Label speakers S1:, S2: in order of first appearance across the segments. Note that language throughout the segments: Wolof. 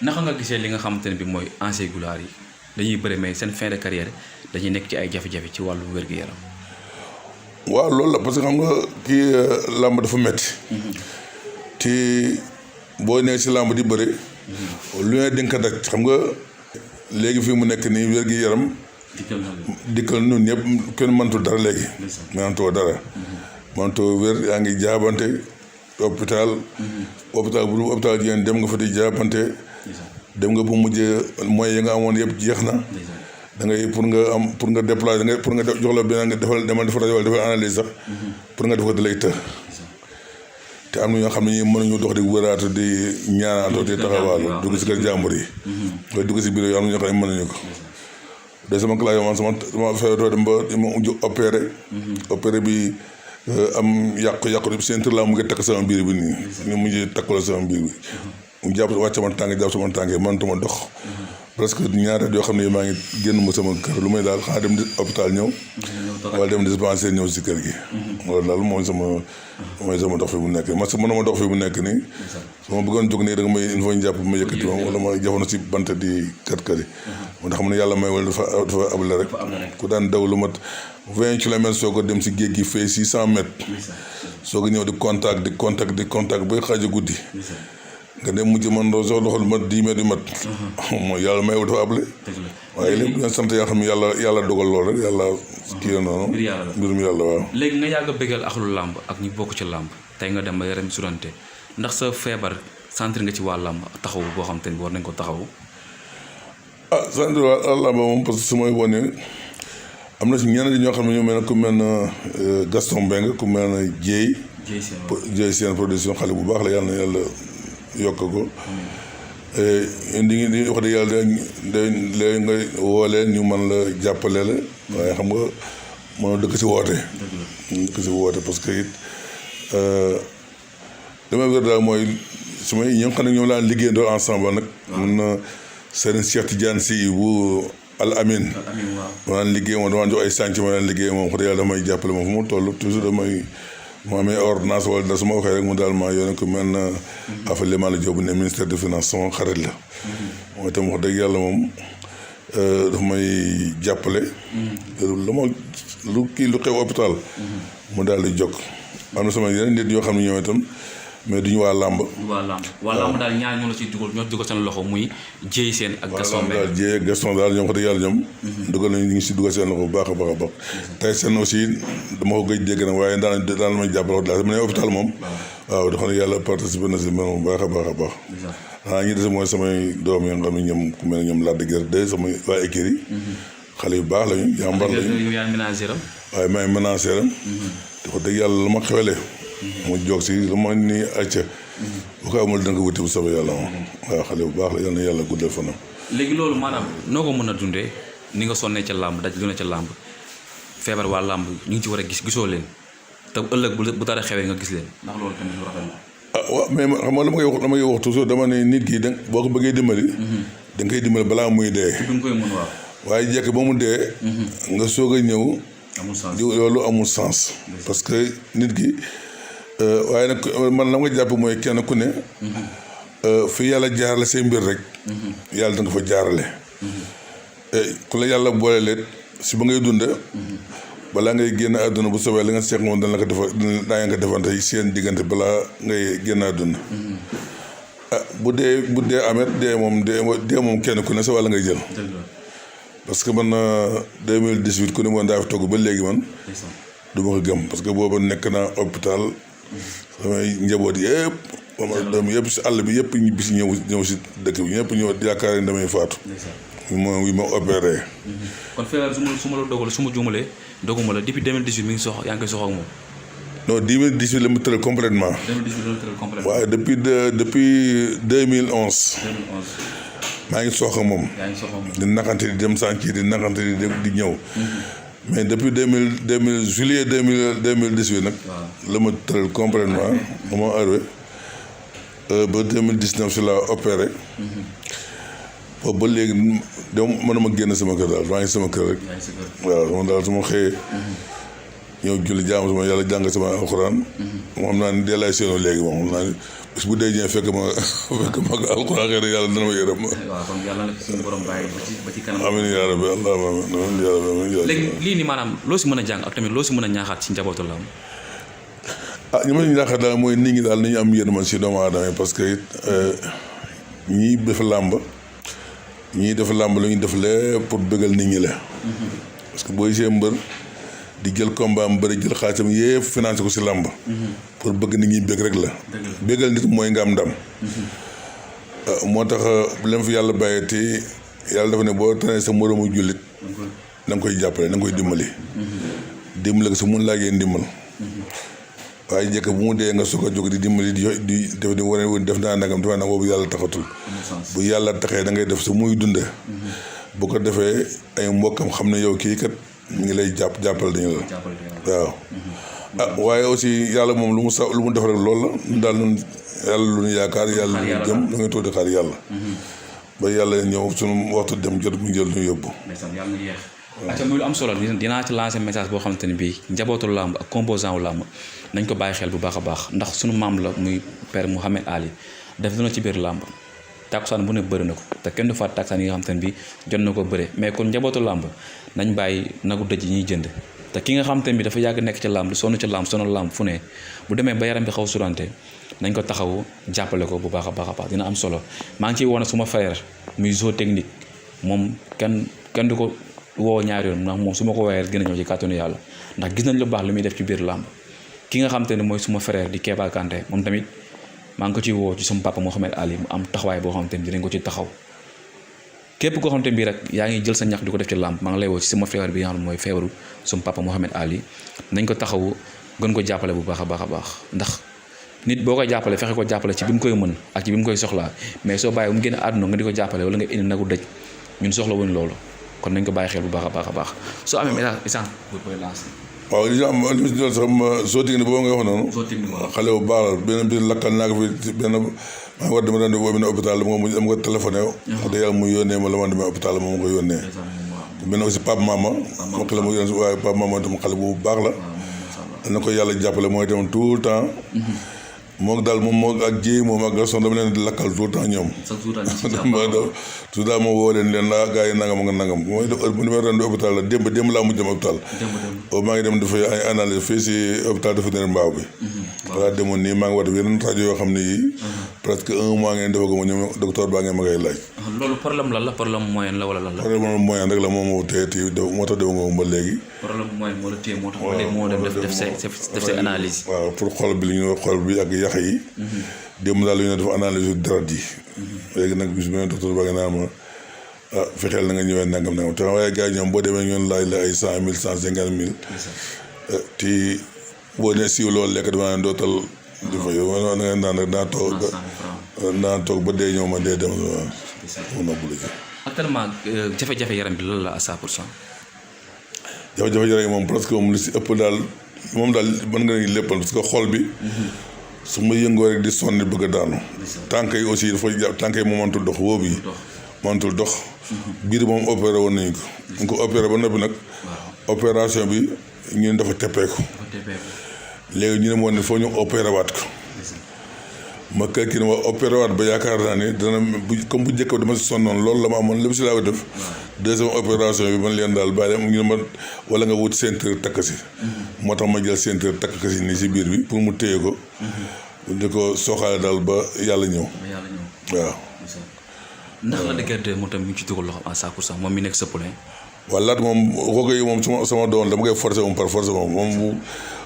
S1: naka nga gisee li nga xamante ne bi mooy anciens gloires yi dañuy bëri mais seen fin de carrière dañuy nekk ci ay jafe-jafe ci wàllu wér-gu-yaram.
S2: waaw loolu la parce que xam nga kii làmb dafa metti te boo nee si làmb di bëri lu ne dinga ko daj xam nga léegi fii mu nekk nii wér-gu-yaram dikkal ñun ñëpp kenn mëntu dara léegi mënatoo dara mënatoo wér yaa ngi jaabante hôpital bu hôpital jigéen dem nga fa di jaabante dem nga bu mujjee moyens yi nga amoon yëpp jeex na da ngay pour nga déplacer nga pour nga jox la beneen nga demal defal rajo wala defal analyse sax pour nga def ko da lay të te am na ñoo xam ne ñi mënuñu dox di wëraatu di ñaanaatoo di taxawaalu dugg si kër jàmbur yi nga dugg si bureau yi am na ñoo xam ne mënuñu ko de sama classe man sama feebaroo dem ba ma opéré bi am yàqu-yàqu bi seen tur laa mu ngi takk sama biir bi nii ñu mujjee takkaloo sama biir bi mu jàpp sama tànk mënatuma dox presque ñaari at yoo xam ne maa ngi génn ma sama kër lu may daal xanaa dem hôpital ñëw wala dem dispensaire ñëw si kër gi loolu daal mooy sama dox fi mu nekk parce que mënuma dox fi mu nekk nii su ma bëggoon jóg nii da nga may il faut ñu jàpp ma yëkkati moom wala ma jafono si bant di kër yi moo tax xam ne yàlla may wala dafa able rek ku daan daw lu mat 20 kilomètres soo ko dem si géej gi fay 600 mètres soo ko ñëw di contact ba xaaju guddi nga dem mujj man doo soxla xool mat 10 mètres yu mat mooy yàlla may dafa able waaye lépp ñu sant yaa xam ne yàlla dogal lool rek yàlla kii la noonu mbirum yàlla waaw
S1: léegi nga yàgg a bëggal axlu làmb ak ñu bokk ci làmb tey nga dem ba yaram surante ndax sa feebar sentir nga ci waa làmb taxaw boo xam te ne war nañ ko taxaw
S2: sentir waa làmb moom parce que su may wane am na si ñeneen ñoo xam ne ñoo mel ne ku mel na Gaston Mbengue ku mel na Dieye Sène production xale bu baax la yàlla na yàlla yokk ko di wax dëgg yàlla léegi nga woo leen ñu mën la jàppale la waaye xam nga mën dëkk si woote parce que it li may wér daal mooy su may ñi nga xam ne ñoom laa liggéeyandoo ensemble nag mun na Serigne Cheikh Tidiane Sy bu Al Amin ma daan liggéey moom damaa jox ay sànc ma daan liggéey moom wax dëgg yàlla damay jàppale moom fu mu toll toujours damay mu amee ordonnance wala da su ma waxee rek mu daal maa yónnee ko mel na affaire Limamou Diop ne ministère des finances sama xarit la mooy itam wax dëgg yàlla moom dafa may jàppale lu xew hôpital mu daal di jóg am na sama yeneen nit yoo xam ne ñoom itam mais duñu waa làmb
S1: daal ñaar ñoo la ciy dugal ñoo dugal seen loxo muy Dieye Sène ak Gaston
S2: daal Dieye ak Gaston daal ñoom wax dëgg yàlla ñoom dugal nañu ñu ngi si dugal seen loxo bu baax a baax tey seen aussi dama ko gëj dégg nag waaye daan may jàppale daal ma ne hôpital moom waaw dafa ne yàlla participé na si man bu baax a baax xanaa ñi des mooy samay doom yi nga xam ne ñoom ku mel ne ñoom Lac de Guiers 2 samay waa écurie xale yu baax lañu yàmbar lañu waaye may ménagère am te wax dëgg yàlla lu ma xewalee mu jóg si lu ma ni acca bu ko amul danga wuti bu soobee yàlla moom waaw xale bu baax la yal na yàlla guddal fanam.
S1: léegi loolu maanaam noo ko mën a dundee ni nga sonnee ca làmb daj lu ne ca làmb feebar waa làmb ñu ngi ci war a gisoo leen te ëllëg bu dara xewee nga gis leen ndax loolu tamit lu rafet la.
S2: waaw mais xam nga dama koy wax toujours dama ne nit ki boo ko bëggee dimbali da nga koy dimbali balaa muy dee.
S1: duñ koy mën waaw.
S2: waaye jekk ba mu dee nga soog a ñëw loolu amul sens parce que nit ki waaye nag man la nga jàpp mooy kenn ku ne fi yàlla jaarale say mbir rek yàlla da nga fa jaarale ku la yàlla boole leen si ba ngay dund balaa ngay génn àdduna bu soobee li nga seex moom dana la ko daa nga defante seen diggante balaa ngay génn àdduna bu dee amet dee moom kenn ku ne sa wàll ngay jël parce que man 2018 ku ne moon daa fi togg ba léegi man du ma ko gëm parce que booba nekk naa hôpital samay njaboot yëpp doom yëpp si àll bi yëpp bi si ñëw si dëkk bi ñëpp ñëw yaakaar ne damay faatu wi ma opéré
S1: kon feebar su ma la dogal su ma juumalee doguma la depuis 2018 mi ngi yaa ngi koy sox ak moom
S2: non 2018 la mu tëral complètement waaye depuis 2011 maa ngi sox ak moom di naxante di dem sànq di naxante di ñëw mais depuis 2000 juillet 2018 nag la ma tëral complètement ba ma arrivé ba 2019 si la opéré boobu ba léegi mënuma génn sama kër daal maa ngi sama kër rek waaw moom daal su ma xëyee ñëw julli jaamu sama yàlla jàng sama alxuraan moom xam naa ni dee lay séenoo léegi moom xam naa ni bis bu dee ñëwee fekk ma ak alxuraan xëy na yàlla dana ma yërëm
S1: waaw kon yàlla na suñu borom bàyyi ba ci kanam
S2: amiin yaa rabbi allahumma amiin yaa rabbi
S1: léegi lii ni maanaam loo si mën a jàng ak tamit loo si mën a ñaaxaat si njabootu làmb
S2: ñu ma ñaaxaat daal mooy nit ñi daal nañu am yërmande si doomu aadama yi parce que it ñii def làmb lu ñu def lépp pour bëggal nit ñi la parce que booy see mbër di jël combat am bëri jël xaalisam yëpp financé ko si làmb pour bëgg nit ñi bëgg rek la bëggal nit mooy nga am ndam moo tax bu leen fi yàlla bàyyee te yàlla dafa ne boo tanee sa moroomu jullit na nga koy jàppale na nga koy dimbali ko su mun laajee ndimbal waaye njëkk bu mu dee nga soog a jóg di dimbali di def di wane def naa nagam dafa nag boobu yàlla taxatul bu yàlla taxee da ngay def su muy dunde bu ko defee ay mbokkam xam ne yow kii kat mi ngi lay jàppal dañu la waaw waaye aussi yàlla moom lu mu def rek loolu la daal nun yàlla lu ñu yaakaar yàlla lu ñu jëm da ngay toog di xaar yàlla ba yàlla ñëw suñu waxtu dem jot mu jël ñu yóbbu
S1: acca muy lu am solo dinaa ci lancer message boo xamante ne bii njabootu làmb ak composant wu làmb nañ ko bàyyi xel bu baax a baax ndax suñu maam la muy père Mouhamed Ali def na ci biir làmb tàkkusaan bu ne bëri na ko te kenn du faat tàkkusaan yi nga xamante ne bii jot na ko bëre mais kon njabootu làmb nañ bàyyi nagu dëj yi ñuy jënd te ki nga xamante ne bii dafa yàgg nekk ci làmb sonn ci làmb sonal làmb fu ne bu demee ba yaram bi xaw surante nañ ko taxawu jàppale ko bu baax a baax dina am solo maa ngi ciy woon suma frère muy zoo technique moom kenn du ko woo ñaari yoon ndax moom su ma ko woowee gën a ñëw ci kàttanu yàlla ndax gis nañ lu baax li muy def ci biir làmb ki nga xam te ne mooy suma frère di Kéba Kanté moom tamit maa ngi ko ciy woo ci suma papa Mouhamed Ali mu am taxawaay boo xam te ne dinañ ko ci taxaw képp koo xam te ne bii rek yaa ngi jël sa ñax di ko def ci làmb maa ngi lay woo ci suma feebar bi nga xam ne mooy feebaru suma papa Mouhamed Ali nañ ko taxawu gën ko jàppale bu baax a baax ndax nit boo koy jàppale fexe ko jàppale ci bi mu koy mën ak ci bi mu koy soxlaa mais soo bàyyi bu mu génn àdduna nga di ko jàppale wala nga indi nagu dëj ñun soxla wuñ loolu kon nañ ko bàyyi xel bu baax a baax soo amee message isaan bu koy lancer.
S2: waaw li am li mu si doon sax soo technique boobu nga wax noonu. xale bu baax la benn bi lakkal naa ko fi benn maa ngi war dama daan di woo benn hôpital dama ko téléphoné. wax dëgg yàlla mu yónnee ma la ma demee hôpital moom ma ko yónnee. benn aussi Pape Mama. ma xale mu yónnee waaye Pape Mama tam xale bu baax la. na ko yàlla jàppale mooy itam tout le temps. moom daal moom ak jéy moom ak garçon dama leen di lakkal tout le temps ñoom. tout daal ma woo leen laa gars yi nangam nga nangam mooy def bu demee ren hôpital la démb laa mujj dem hôpital. maa ngi dem dafay ay analyse fii si hôpital dafa ne mbaaw bi. voilà demoon nii maa ngi war def yeneen rajo yoo xam ne yii. presque 1 mois ngeen defaguma ñoom docteur baa ngeen ma koy laaj.
S1: loolu problème lan la problème moyen la wala lan la.
S2: problème moyen rek la moom moo téye moo tax defaguma ba léegi.
S1: problème moyen moo la téye moo tax ba léegi moo dem def say analyse.
S2: waaw pour xol bi li ñu xol bi ak yax yi. démb daal li ñu def analyse deret yi. léegi nag bis beneen docteur baa ngeen naa ma fexeel na nga ñëwee nangam te waaye gars yi ñoom boo demee ñoon laaj la ay 100 000 150 000. te boo nee siiw loolu lekk damaa ne dootal. di fa yow man nga naan rek naa toog ba dee ñëw ma dee dem mu noppalu ci.
S1: actuellement jafe-jafe yaram bi lan la à 100%.
S2: jafe-jafe yaram yi moom presque moom li si ëpp daal moom daal mën nga ne lépp parce que xol bi. su ma yëngoo rek di sonni bëgg a daanu. tànk yi aussi dafa tànk yi moom mënatul dox wóob yi. mënatul dox. biir moom opéré woon nañu ko. ñu ko opéré ba noppi nag. opération bi ñun dafa teppeeku. léegi ñu ne moo ne foo ñu opéré waat ko. ma kii ne ma opéré waat ba yaakaar naa ne dana comme bu njëkk dama si sonnoon loolu la ma amoon lépp si laa ko def. deuxième opération bi man leen daal bàyyi ñu ne ma wala nga wut ceinture takk si. moo tax ma jël ceinture takk si nii si biir bi pour mu téye ko. di ko sooxaale daal ba yàlla ñëw. waaw.
S1: ndax la dëgg moom tamit mi ngi ci dugal loxo à 100% moom mi nekk sa poulain.
S2: walaat moom kooku yi moom sama doon dama koy forcer moom par force moom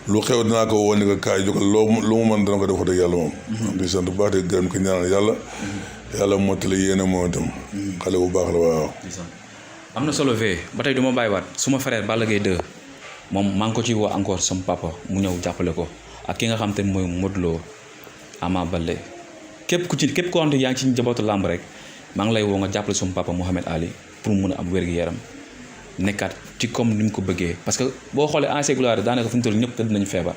S2: lu xew dinaa ko woo ni ko kaay jógal lu mu mën dana ko def dëgg yàlla moom. di sant bu baax di gërëm ko ñaanal yàlla. yàlla mottali yéene moom itam. xale bu baax la waaw.
S1: am na solo fee ba tey du ma bàyyiwaat suma frère Balla Gaye 2 moom maa ngi ko ciy woo encore sama papa mu ñëw jàppale ko ak ki nga xam te ne mooy Modou Lo Ama Baldé képp koo xam te yaa ngi ci njabootu làmb rek maa ngi lay woo nga jàppale sama papa Mouhamed Ali pour mu mën a am wér-gu-yaram nekkaat ci comme ni mu ko bëggee parce que boo xoolee ancien gloire daanaka fu ñu toll ñëpp tëdd nañu feebar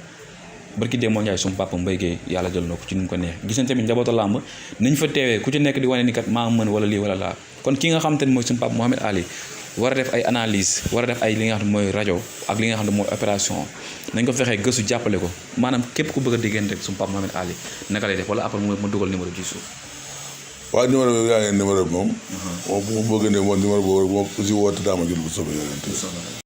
S1: barki dee moo Ndiaye suñu papa Mbaye Guèye yàlla jël na ko ci nu mu ko neex gis nañ tamit njabootu làmb nañ fa teewee ku ci nekk di wane ni kat maa mën wala lii wala laa kon ki nga xam te ne mooy suñu papa Mouhamed Ali war a def ay analyse war a def ay li nga xam ne mooy rajo ak li nga xam ne mooy opération nañ ko fexee gëstu jàppale ko maanaam képp ku bëgg a diggante rek suñu papa Mouhamed Ali naka lay def wala après ma dugal numéro ci suuf.
S2: waaw numéro bi yaa ngi numéro bi moom. moom bu ma bëgg ne moom numéro boobu moom aussi woote daa ma jël bu soobee